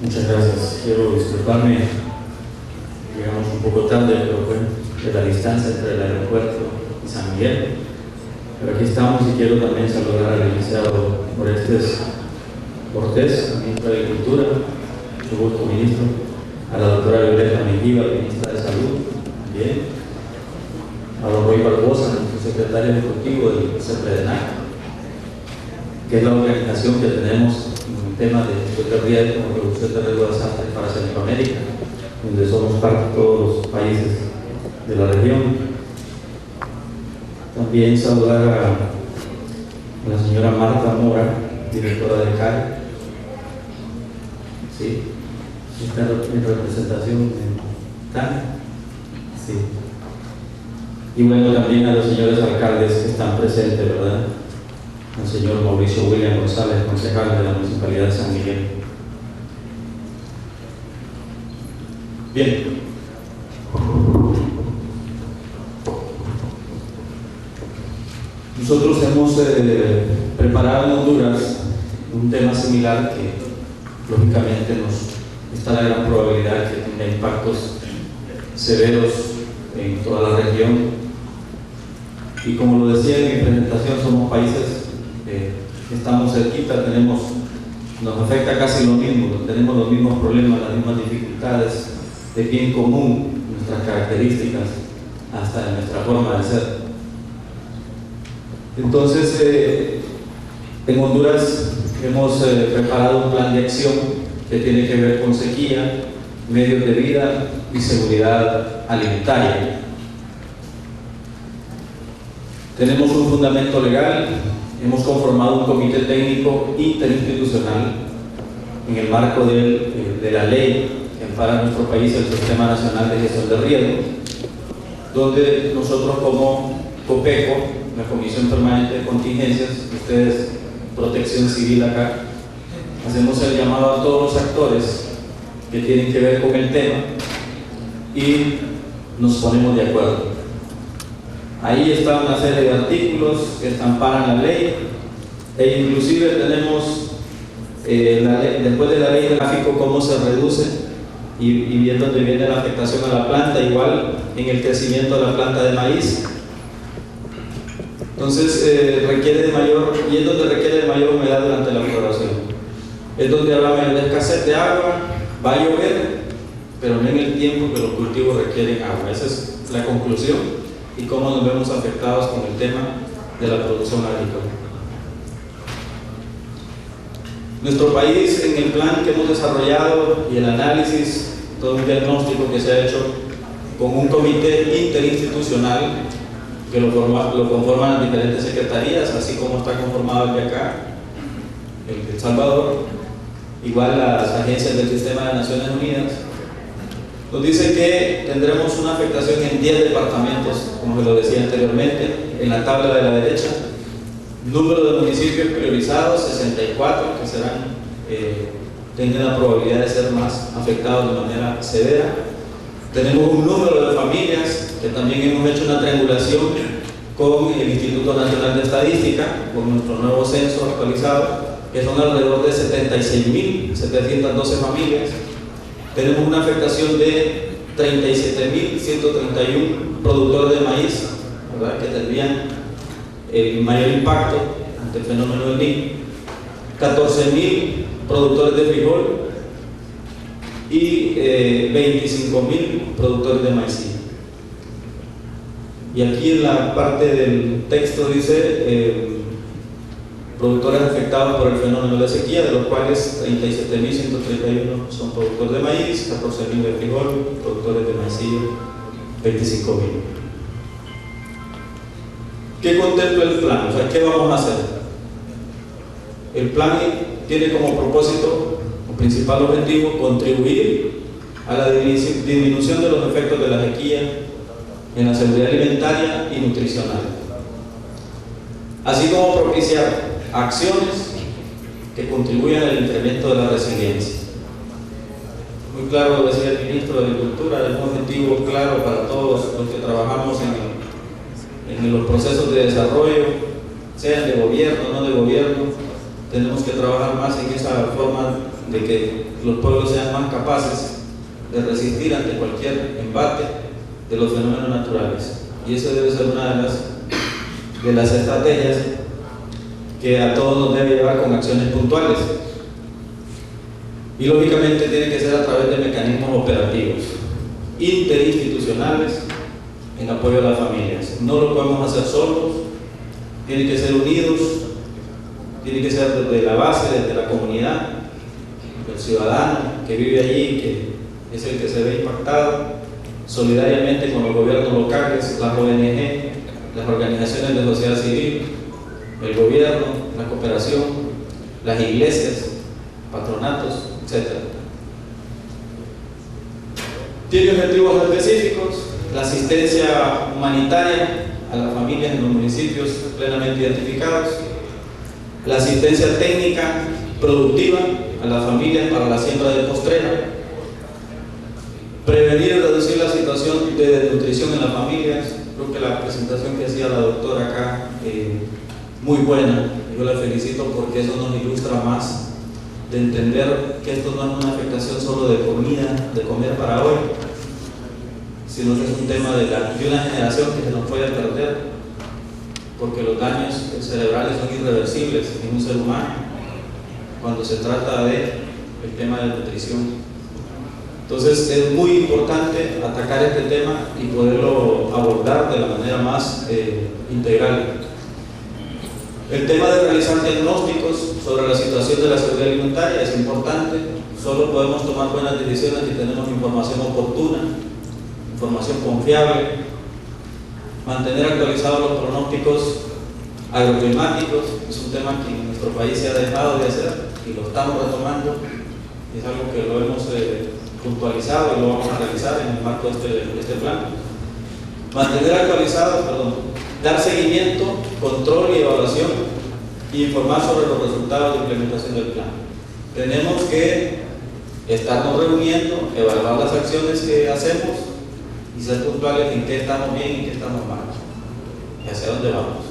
Muchas gracias. Quiero disculparme, llegamos un poco tarde, pero bueno, de la distancia entre el aeropuerto y San Miguel. Pero aquí estamos y quiero también saludar al licenciado Orestes Cortés, ministro de Agricultura, mucho gusto, ministro, a la doctora Violeta Mengíbar, ministra de Salud, también, a don Roy Barbosa, nuestro secretario ejecutivo del CEPREDENAC, que es la organización que tenemos en el tema de riesgo, reducción de riesgo de desastres para Centroamérica, donde somos parte de todos los países de la región. También saludar a la señora Marta Mora, directora de CAE. Sí, está en representación de TAN. Sí. Y bueno, también a los señores alcaldes que están presentes, ¿verdad? Al señor Mauricio William González, concejal de la Municipalidad de San Miguel. Bien. Nosotros hemos preparado en Honduras un tema similar que lógicamente está la gran probabilidad que tenga impactos severos en toda la región. Y como lo decía en mi presentación, somos países que estamos cerquita, nos afecta casi lo mismo, tenemos los mismos problemas, las mismas dificultades, de bien común, nuestras características, hasta nuestra forma de ser. Entonces, en Honduras hemos preparado un plan de acción que tiene que ver con sequía, medios de vida y seguridad alimentaria. Tenemos un fundamento legal, hemos conformado un comité técnico interinstitucional en el marco de la ley que ampara en nuestro país el Sistema Nacional de Gestión de Riesgo, donde nosotros como COPECO, la Comisión Permanente de Contingencias, ustedes, Protección Civil acá, hacemos el llamado a todos los actores que tienen que ver con el tema y nos ponemos de acuerdo. Ahí está una serie de artículos que amparan la ley e inclusive tenemos después de la ley del gráfico cómo se reduce y viendo dónde viene la afectación a la planta, igual en el crecimiento de la planta de maíz. Entonces requiere de mayor, y es donde requiere de mayor humedad durante la floración. Es donde habrá mayor escasez de agua, va a llover, pero no en el tiempo que los cultivos requieren agua. Esa es la conclusión y cómo nos vemos afectados con el tema de la producción agrícola. Nuestro país, en el plan que hemos desarrollado y el análisis, todo un diagnóstico que se ha hecho con un comité interinstitucional que lo conforman las diferentes secretarías, así como está conformado el de acá, el de El Salvador, igual las agencias del Sistema de Naciones Unidas, nos dice que tendremos una afectación en 10 departamentos, como lo decía anteriormente, en la tabla de la derecha. Número de municipios priorizados, 64, que tienen la probabilidad de ser más afectados de manera severa. Tenemos un número de familias, que también hemos hecho una triangulación con el Instituto Nacional de Estadística, con nuestro nuevo censo actualizado, que son alrededor de 76.712 familias. Tenemos una afectación de 37.131 productores de maíz, ¿verdad?, que tendrían el mayor impacto ante el fenómeno del Niño. 14.000 productores de frijol y 25.000 productores de maicillo. Y aquí en la parte del texto dice productores afectados por el fenómeno de sequía, de los cuales 37.131 son productores de maíz, 14.000 de frijol, productores de maicillo, 25.000. ¿Qué contempla el plan? O sea, ¿qué vamos a hacer? El plan tiene como propósito, o principal objetivo, contribuir a la disminución de los efectos de la sequía en la seguridad alimentaria y nutricional, así como propiciar acciones que contribuyan al incremento de la resiliencia. Muy claro lo decía el ministro de Agricultura, es un objetivo claro para todos los que trabajamos en los procesos de desarrollo, sean de gobierno o no de gobierno. Tenemos que trabajar más en esa forma de que los pueblos sean más capaces de resistir ante cualquier embate de los fenómenos naturales. Y eso debe ser una de las estrategias que a todos nos debe llevar con acciones puntuales. Y lógicamente tiene que ser a través de mecanismos operativos, interinstitucionales, en apoyo a las familias. No lo podemos hacer solos, tiene que ser unidos, tiene que ser desde la base, desde la comunidad, el ciudadano que vive allí, que es el que se ve impactado, solidariamente con los gobiernos locales, las ONG, las organizaciones de sociedad civil, el gobierno, la cooperación, las iglesias, patronatos, etc. Tiene objetivos específicos: la asistencia humanitaria a las familias en los municipios plenamente identificados, la asistencia técnica productiva a las familias para la siembra de postrera, prevenir y reducir la situación de desnutrición en las familias. Creo que la presentación que hacía la doctora acá, muy buena, yo la felicito porque eso nos ilustra más de entender que esto no es una afectación solo de comida, de comer para hoy, sino que es un tema de una generación que se nos puede perder, porque los daños cerebrales son irreversibles en un ser humano cuando se trata del tema de nutrición. Entonces es muy importante atacar este tema y poderlo abordar de la manera más integral. El tema de realizar diagnósticos sobre la situación de la seguridad alimentaria es importante. Solo podemos tomar buenas decisiones si tenemos información oportuna, información confiable, mantener actualizados los pronósticos agroclimáticos. Es un tema que en nuestro país se ha dejado de hacer y lo estamos retomando. Es algo que lo hemos puntualizado y lo vamos a realizar en el marco de este plan. Mantener actualizados, dar seguimiento, control y evaluación e informar sobre los resultados de implementación del plan. Tenemos que estarnos reuniendo, evaluar las acciones que hacemos y ser puntuales en qué estamos bien y en qué estamos mal y hacia dónde vamos.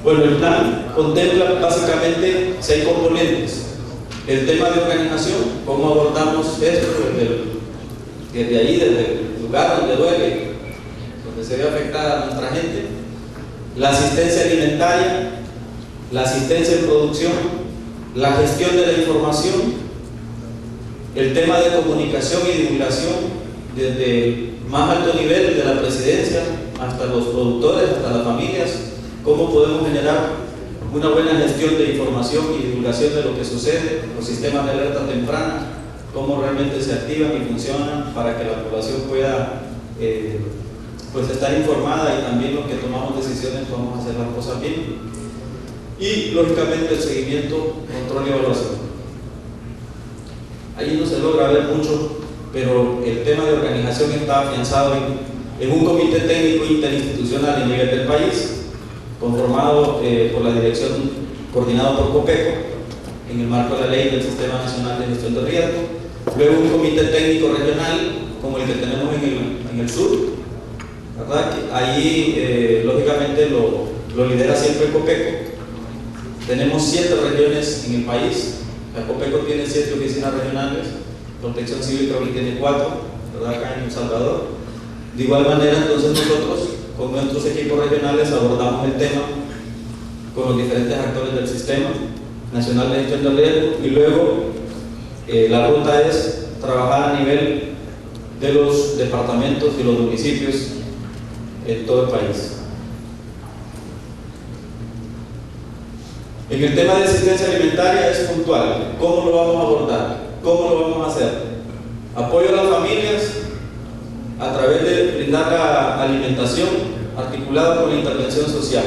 Bueno, el plan contempla básicamente 6 componentes. El tema de organización, cómo abordamos esto desde ahí, desde el lugar donde duele, donde se ve afectada a nuestra gente. La asistencia alimentaria, la asistencia en producción, la gestión de la información, el tema de comunicación y divulgación desde el más alto nivel de la presidencia hasta los productores, hasta las familias, cómo podemos generar una buena gestión de información y divulgación de lo que sucede, los sistemas de alerta temprana, cómo realmente se activan y funcionan para que la población pueda pues estar informada y también los que tomamos decisiones podamos hacer las cosas bien. Y lógicamente el seguimiento, control y evaluación. Allí no se logra ver mucho, pero el tema de organización está afianzado en un comité técnico interinstitucional a nivel del país, conformado por la dirección, coordinado por COPECO, en el marco de la ley del Sistema Nacional de Gestión de Riesgo. Luego un comité técnico regional, como el que tenemos en el sur, ¿verdad? Ahí, lógicamente, lo lidera siempre COPECO. Tenemos 7 regiones en el país. La COPECO tiene 7 oficinas regionales, Protección Civil creo que tiene 4, ¿verdad? Acá en El Salvador. De igual manera, entonces nosotros, con nuestros equipos regionales, abordamos el tema con los diferentes actores del Sistema Nacional de Gestión de Riesgo y luego la ruta es trabajar a nivel de los departamentos y los municipios en todo el país. En el tema de asistencia alimentaria es puntual. ¿Cómo lo vamos a abordar? ¿Cómo lo vamos a hacer? Apoyo a las familias a través de brindar la alimentación articulada con la intervención social.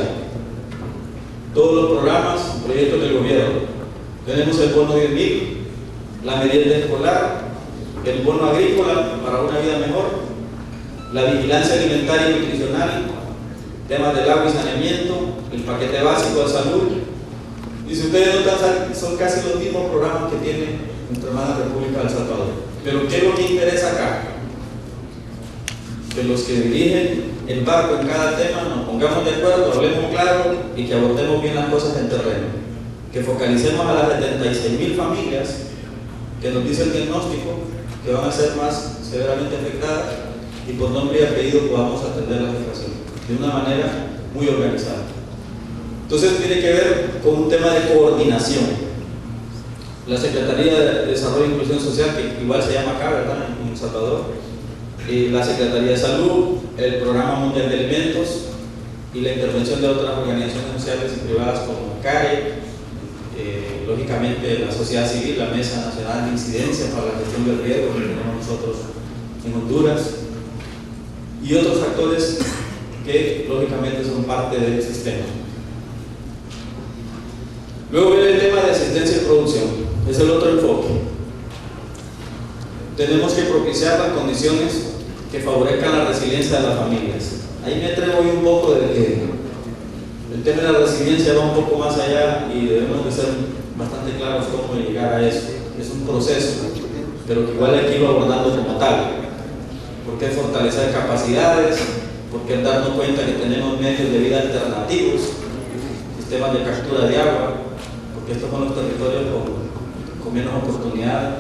Todos los programas, proyectos del gobierno. Tenemos el bono 10.000, la merienda escolar, el bono agrícola para una vida mejor, la vigilancia alimentaria y nutricional, temas del agua y saneamiento, el paquete básico de salud. Y si ustedes notan, son casi los mismos programas que tiene nuestra hermana República de El Salvador. Pero ¿qué es lo que interesa acá? Que los que dirigen el barco en cada tema nos pongamos de acuerdo, hablemos claro y que abordemos bien las cosas en terreno. que focalicemos a las 76.000 familias que nos dice el diagnóstico que van a ser más severamente afectadas y por nombre y apellido podamos atender la situación de una manera muy organizada. Entonces tiene que ver con un tema de coordinación. La Secretaría de Desarrollo e Inclusión Social, que igual se llama acá, ¿verdad?, en El Salvador, la Secretaría de Salud, el Programa Mundial de Alimentos y la intervención de otras organizaciones sociales y privadas como CARE, lógicamente la sociedad civil, la Mesa Nacional de Incidencia para la Gestión del Riesgo que tenemos nosotros en Honduras, y otros actores que lógicamente son parte del sistema. Luego viene el tema de asistencia y producción, es el otro enfoque. Tenemos que propiciar las condiciones que favorezcan la resiliencia de las familias. Ahí me atrevo hoy un poco de que el tema de la resiliencia va un poco más allá y debemos de ser bastante claros cómo llegar a eso. Es un proceso, pero que igual hay que irlo abordando como tal. Porque es fortalecer capacidades, porque es darnos cuenta que tenemos medios de vida alternativos, sistemas de captura de agua, porque estos son los territorios con menos oportunidad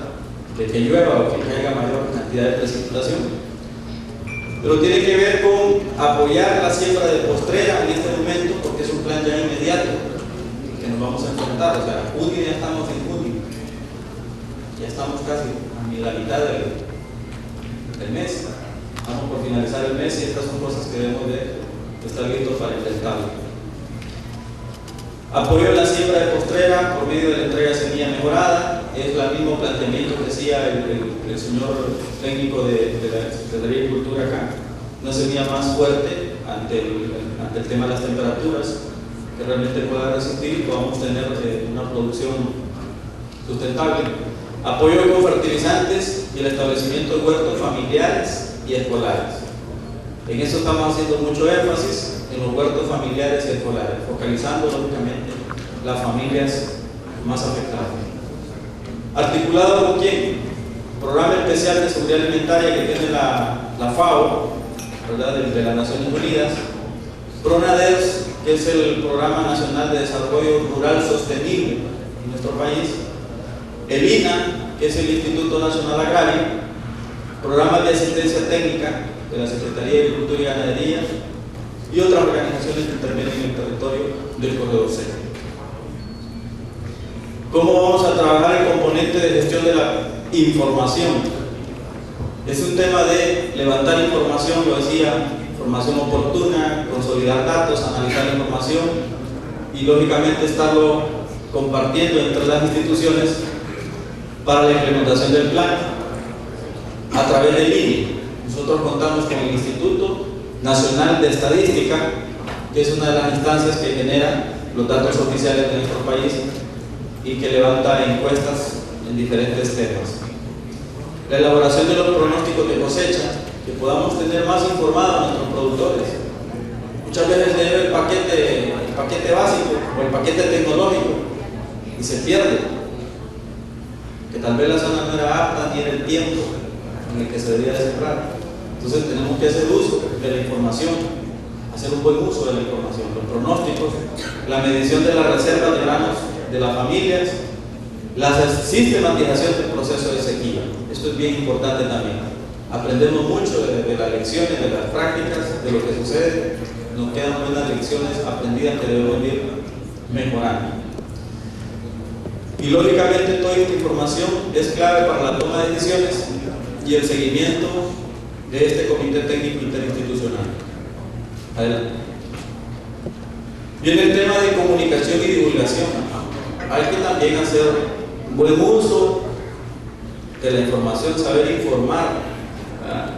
de que llueva o que caiga mayor cantidad de precipitación. Pero tiene que ver con apoyar la siembra de postrera en este momento, porque es un plan ya inmediato que nos vamos a enfrentar. O sea, junio ya estamos en junio, ya estamos casi a la mitad del mes, estamos por finalizar el mes y estas son cosas que debemos de estar listos para enfrentarlo. Apoyo a la siembra de postrera por medio de la entrega de semilla mejorada, es el mismo planteamiento que hacía el señor técnico de la Secretaría de Agricultura acá, una semilla más fuerte ante el tema de las temperaturas, que realmente pueda resistir y podamos tener una producción sustentable. Apoyo con fertilizantes y el establecimiento de huertos familiares y escolares. En eso estamos haciendo mucho énfasis, en los huertos familiares y escolares, focalizando lógicamente las familias más afectadas. ¿Articulado con quién? Programa Especial de Seguridad Alimentaria que tiene la FAO, ¿verdad?, de las Naciones Unidas. PRONADERS, que es el Programa Nacional de Desarrollo Rural Sostenible en nuestro país. El INA, que es el Instituto Nacional Agrario. Programas de Asistencia Técnica de la Secretaría de Agricultura y Ganadería y otras organizaciones que intervienen en el territorio del corredor seco. ¿Cómo vamos a trabajar el componente de gestión de la información? Es un tema de levantar información, lo decía, información oportuna, consolidar datos, analizar la información y lógicamente estarlo compartiendo entre las instituciones para la implementación del plan a través del INE. Nosotros contamos con el Instituto Nacional de Estadística, que es una de las instancias que genera los datos oficiales de nuestro país y que levanta encuestas en diferentes temas. La elaboración de los pronósticos de cosecha, que podamos tener más informados a nuestros productores. Muchas veces se lleva el paquete básico o el paquete tecnológico y se pierde, que tal vez la zona no era apta ni era el tiempo en el que se debía de sembrar. Entonces tenemos que hacer uso de la información, hacer un buen uso de la información, los pronósticos, la medición de las reservas de granos de las familias, la sistematización del proceso de sequía. Esto es bien importante también. Aprendemos mucho de las lecciones, de las prácticas, de lo que sucede. Nos quedan buenas lecciones aprendidas que debemos ir mejorando. Y lógicamente toda esta información es clave para la toma de decisiones y el seguimiento de este Comité Técnico Interinstitucional. Adelante. Viene el tema de comunicación y divulgación. Hay que también hacer buen uso de la información, saber informar, ¿verdad?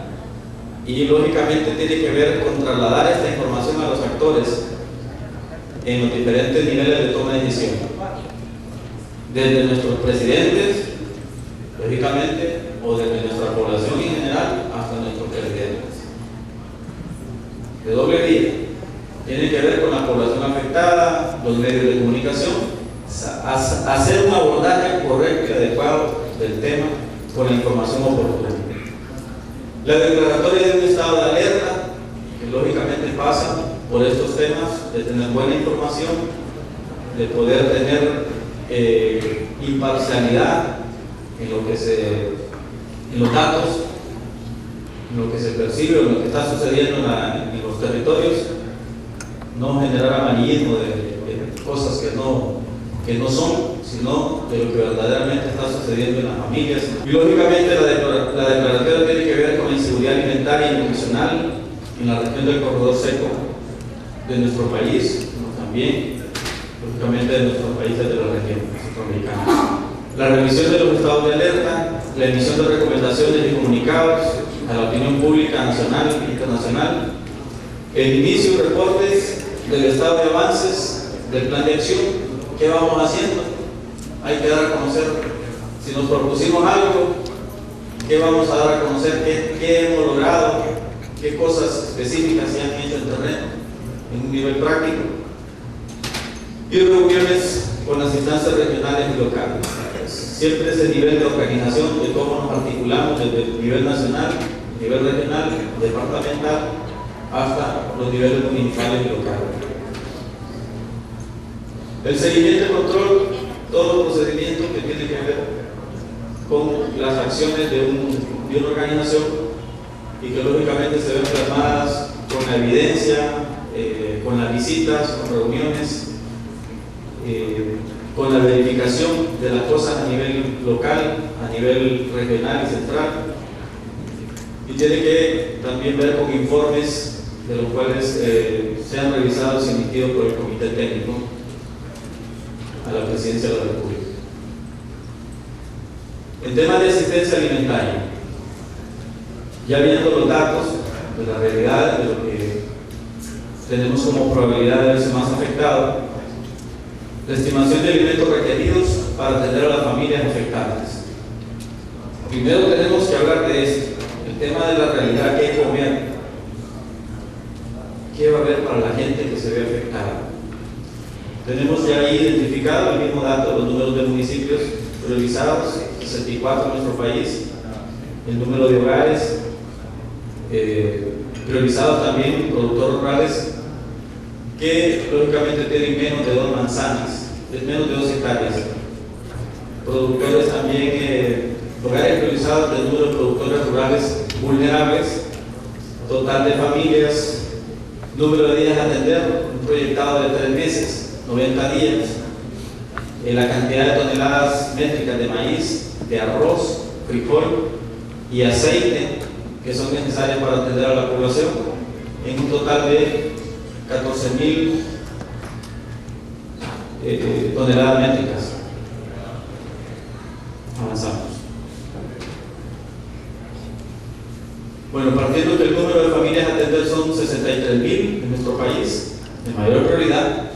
Y lógicamente tiene que ver con trasladar esta información a los actores en los diferentes niveles de toma de decisión, desde nuestros presidentes, lógicamente, o desde nuestra población en general hasta nuestros presidentes. De doble vía. Tiene que ver con la población afectada, los medios de comunicación, hacer un abordaje correcto y adecuado del tema con la información oportuna. La declaratoria de un estado de alerta, que lógicamente pasa por estos temas, de tener buena información, de poder tener imparcialidad en los datos, en lo que se percibe o en lo que está sucediendo en los territorios, no generar amarillismo de cosas que no son, sino de lo que verdaderamente está sucediendo en las familias. Y lógicamente la declaratoria tiene que ver con la inseguridad alimentaria y nutricional en la región del corredor seco de nuestro país, como también lógicamente de nuestros países de la región centroamericana. La revisión de los estados de alerta, la emisión de recomendaciones y comunicados a la opinión pública nacional e internacional, el inicio de reportes del estado de avances del plan de acción, qué vamos haciendo, hay que dar a conocer, si nos propusimos algo, qué vamos a dar a conocer, qué hemos logrado, qué cosas específicas se han hecho en terreno, en un nivel práctico, y reuniones con las instancias regionales y locales. Siempre ese nivel de organización de cómo nos articulamos desde el nivel nacional, nivel regional, departamental, hasta los niveles municipales y locales. El seguimiento y control, todos los procedimientos que tienen que ver con las acciones de una organización y que lógicamente se ven plasmadas con la evidencia, con las visitas, con reuniones, con la verificación de las cosas a nivel local, a nivel regional y central, y tiene que también ver con informes de los cuales sean revisados y emitidos por el Comité Técnico a la Presidencia de la República. En temas de asistencia alimentaria, ya viendo los datos de la realidad de lo que tenemos como probabilidad de verse más afectado, la estimación de alimentos requeridos para atender a las familias afectadas. Primero tenemos que hablar de esto, el tema de la realidad, qué comer, qué va a haber para la gente que se ve afectada. Tenemos ya ahí identificado el mismo dato, los números de municipios priorizados, 64 en nuestro país, el número de hogares priorizados también, productores rurales, que lógicamente tienen menos de 2 manzanas, menos de 2 hectáreas. Productores también, hogares priorizados del número de productores rurales vulnerables, total de familias, número de días a atender, un proyectado de 3 meses, 90 días, la cantidad de toneladas métricas de maíz, de arroz, frijol y aceite que son necesarias para atender a la población, en un total de 14.000 toneladas métricas. Avanzamos. Bueno, partiendo que el número de familias a atender son 63.000 en nuestro país, de mayor prioridad,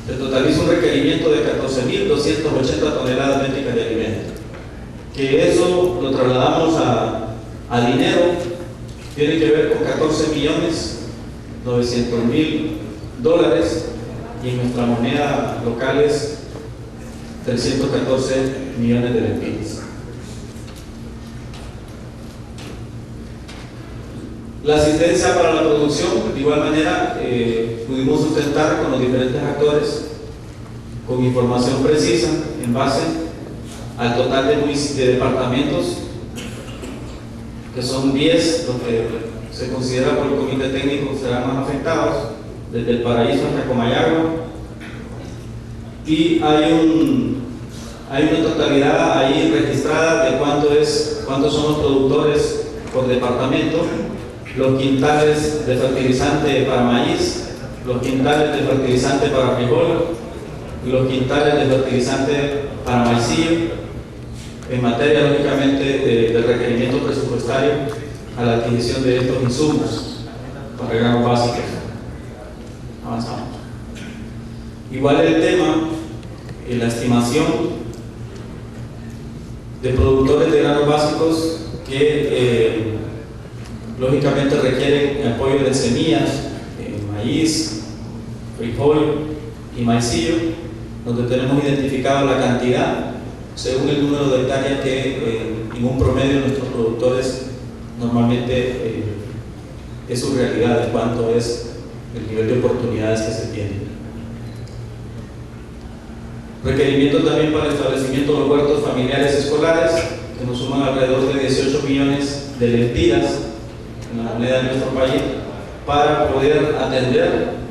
se totaliza un requerimiento de 14.280 toneladas métricas de alimentos. Que eso lo trasladamos a dinero, tiene que ver con 14.900.000 dólares, y en nuestra moneda local es 314 millones de lempiras. La asistencia para la producción, de igual manera, pudimos sustentar con los diferentes actores con información precisa en base al total de departamentos, que son 10, los que se considera por el Comité Técnico serán más afectados, desde el Paraíso hasta Comayagua, y hay una totalidad ahí registrada de cuántos son los productores por departamento, los quintales de fertilizante para maíz, los quintales de fertilizante para frijol, los quintales de fertilizante para maicillo, en materia lógicamente de requerimiento presupuestario a la adquisición de estos insumos para granos básicos. Avanzamos. Igual el tema, la estimación de productores de granos básicos que lógicamente requieren apoyo de semillas, maíz, frijol y maicillo, donde tenemos identificado la cantidad según el número de hectáreas que en un promedio nuestros productores normalmente es su realidad, de cuánto es el nivel de oportunidades que se tienen. Requerimiento también para el establecimiento de los huertos familiares escolares, que nos suman alrededor de 18 millones de lempiras en la moneda de nuestro país, para poder atender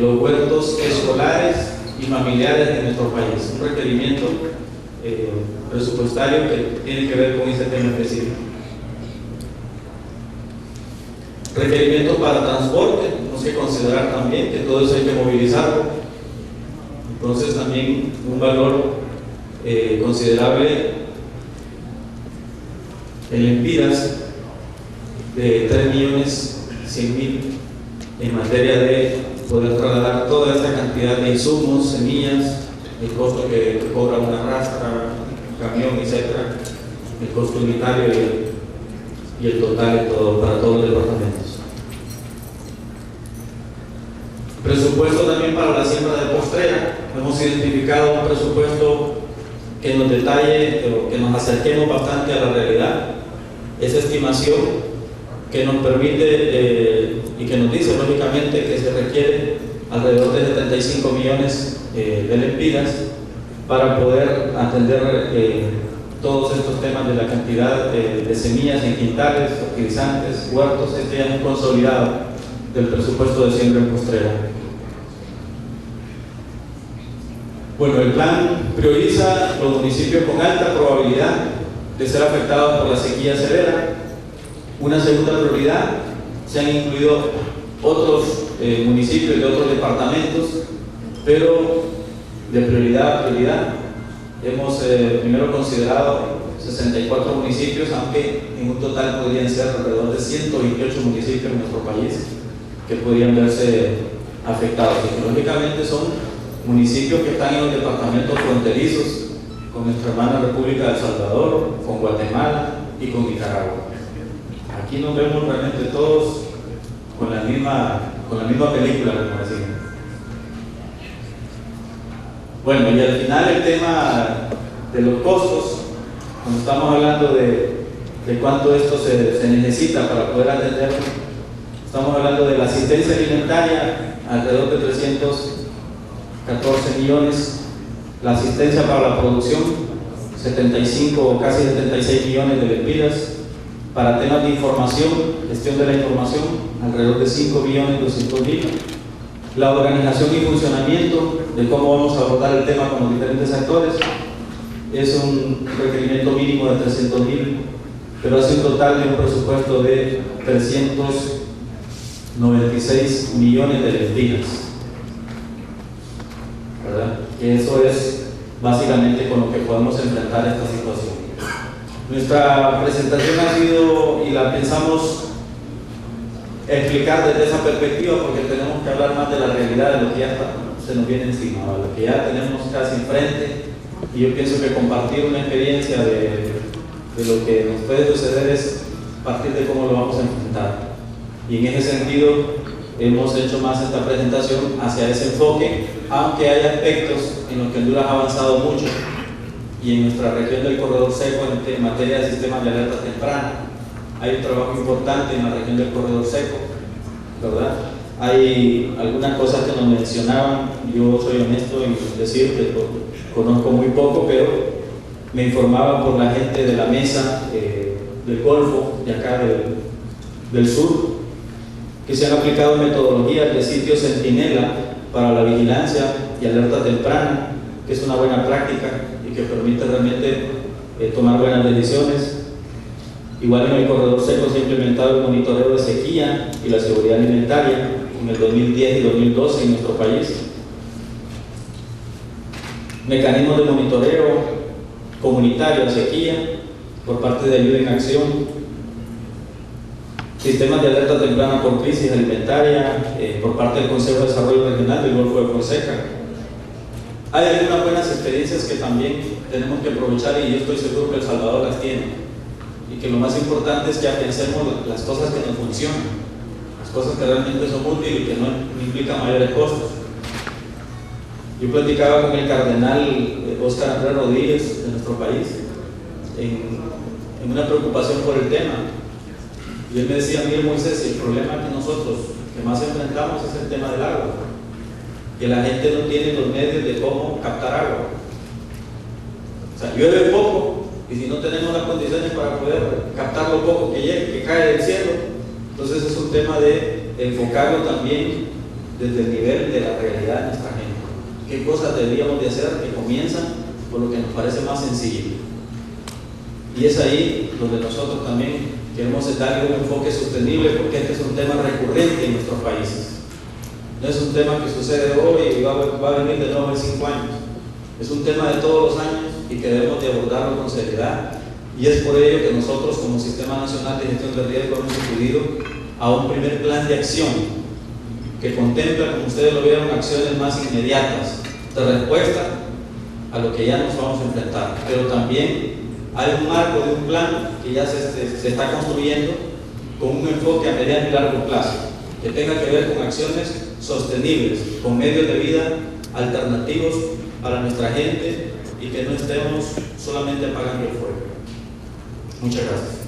los huertos escolares y familiares de nuestro país. Un requerimiento presupuestario que tiene que ver con ese tema específico. Requerimiento para transporte, tenemos que considerar también que todo eso hay que movilizarlo. Entonces también un valor considerable en lempiras de 3.100.000 en materia de poder trasladar toda esta cantidad de insumos, semillas, el costo que cobra una rastra, un camión, etcétera, el costo unitario y el total de todo, para todos los departamentos. Presupuesto también para la siembra de postrera. Hemos identificado un presupuesto que nos detalle, o que nos acerquemos bastante a la realidad. Esa estimación que nos permite y que nos dice lógicamente que se requiere alrededor de 75 millones de lempiras para poder atender todos estos temas de la cantidad de semillas en quintales, fertilizantes, huertos. Este ya es un consolidado del presupuesto de siembra en postrera. Bueno, el plan prioriza los municipios con alta probabilidad de ser afectados por la sequía severa. Una segunda prioridad, se han incluido otros municipios de otros departamentos, pero de prioridad a prioridad. Hemos primero considerado 64 municipios, aunque en un total podrían ser alrededor de 128 municipios en nuestro país que podrían verse afectados. Y lógicamente son municipios que están en los departamentos fronterizos con nuestra hermana República de El Salvador, con Guatemala y con Nicaragua. Aquí nos vemos realmente todos con la misma película, como decimos. Bueno, y al final el tema de los costos, cuando estamos hablando de cuánto esto se necesita para poder atender, estamos hablando de la asistencia alimentaria, alrededor de 314 millones, la asistencia para la producción, 75 o casi 76 millones de lempiras, para temas de información, gestión de la información, alrededor de 5.200.000, la organización y funcionamiento de cómo vamos a abordar el tema con los diferentes actores, es un requerimiento mínimo de 300.000, pero hace un total de un presupuesto de 396 millones de lempiras, ¿verdad? Que eso es básicamente con lo que podemos enfrentar esta situación. Nuestra presentación ha sido, y la pensamos explicar desde esa perspectiva, porque tenemos que hablar más de la realidad, de lo que ya se nos viene encima, de lo que ya tenemos casi enfrente. Y yo pienso que compartir una experiencia de lo que nos puede suceder es partir de cómo lo vamos a enfrentar. Y en ese sentido hemos hecho más esta presentación hacia ese enfoque, aunque hay aspectos en los que Honduras ha avanzado mucho, y en nuestra región del corredor seco en materia de sistemas de alerta temprana hay un trabajo importante en la región del corredor seco, ¿verdad? Hay algunas cosas que nos mencionaban. Yo soy honesto en decir que conozco muy poco, pero me informaban por la gente de la mesa del Golfo, de acá del sur, que se han aplicado metodologías de sitio centinela para la vigilancia y alerta temprana, que es una buena práctica y que permite realmente tomar buenas decisiones. Igual en el corredor seco se ha implementado el monitoreo de sequía y la seguridad alimentaria en el 2010 y 2012 en nuestro país. Mecanismos de monitoreo comunitario de sequía por parte de Ayuda en Acción. Sistemas de alerta temprana por crisis alimentaria por parte del Consejo de Desarrollo Regional del Golfo de Fonseca. Hay algunas buenas experiencias que también tenemos que aprovechar, y yo estoy seguro que El Salvador las tiene. Y que lo más importante es que pensemos las cosas que nos funcionan, las cosas que realmente son útiles y que no implican mayores costos. Yo platicaba con el cardenal Óscar Andrés Rodríguez de nuestro país en una preocupación por el tema, y él me decía: mire Moisés, el problema que nosotros que más enfrentamos es el tema del agua, que la gente no tiene los medios de cómo captar agua. sea, llueve poco y si no tenemos las condiciones para poder captar lo poco que cae del cielo, entonces es un tema de enfocarlo también desde el nivel de la realidad de nuestra gente. ¿Qué cosas deberíamos de hacer que comienzan por lo que nos parece más sencillo? Y es ahí donde nosotros también queremos darle un enfoque sostenible, porque este es un tema recurrente en nuestros países. No es un tema que sucede hoy y va a venir de nuevo en 5 años. Es un tema de todos los años y que debemos de abordarlo con seriedad. Y es por ello que nosotros, como Sistema Nacional de Gestión de Riesgo, hemos acudido a un primer plan de acción que contempla, como ustedes lo vieron, acciones más inmediatas de respuesta a lo que ya nos vamos a enfrentar. Pero también hay un marco de un plan que ya se está construyendo con un enfoque a mediano y largo plazo, que tenga que ver con acciones sostenibles, con medios de vida alternativos para nuestra gente y que no estemos solamente apagando el fuego. Muchas gracias.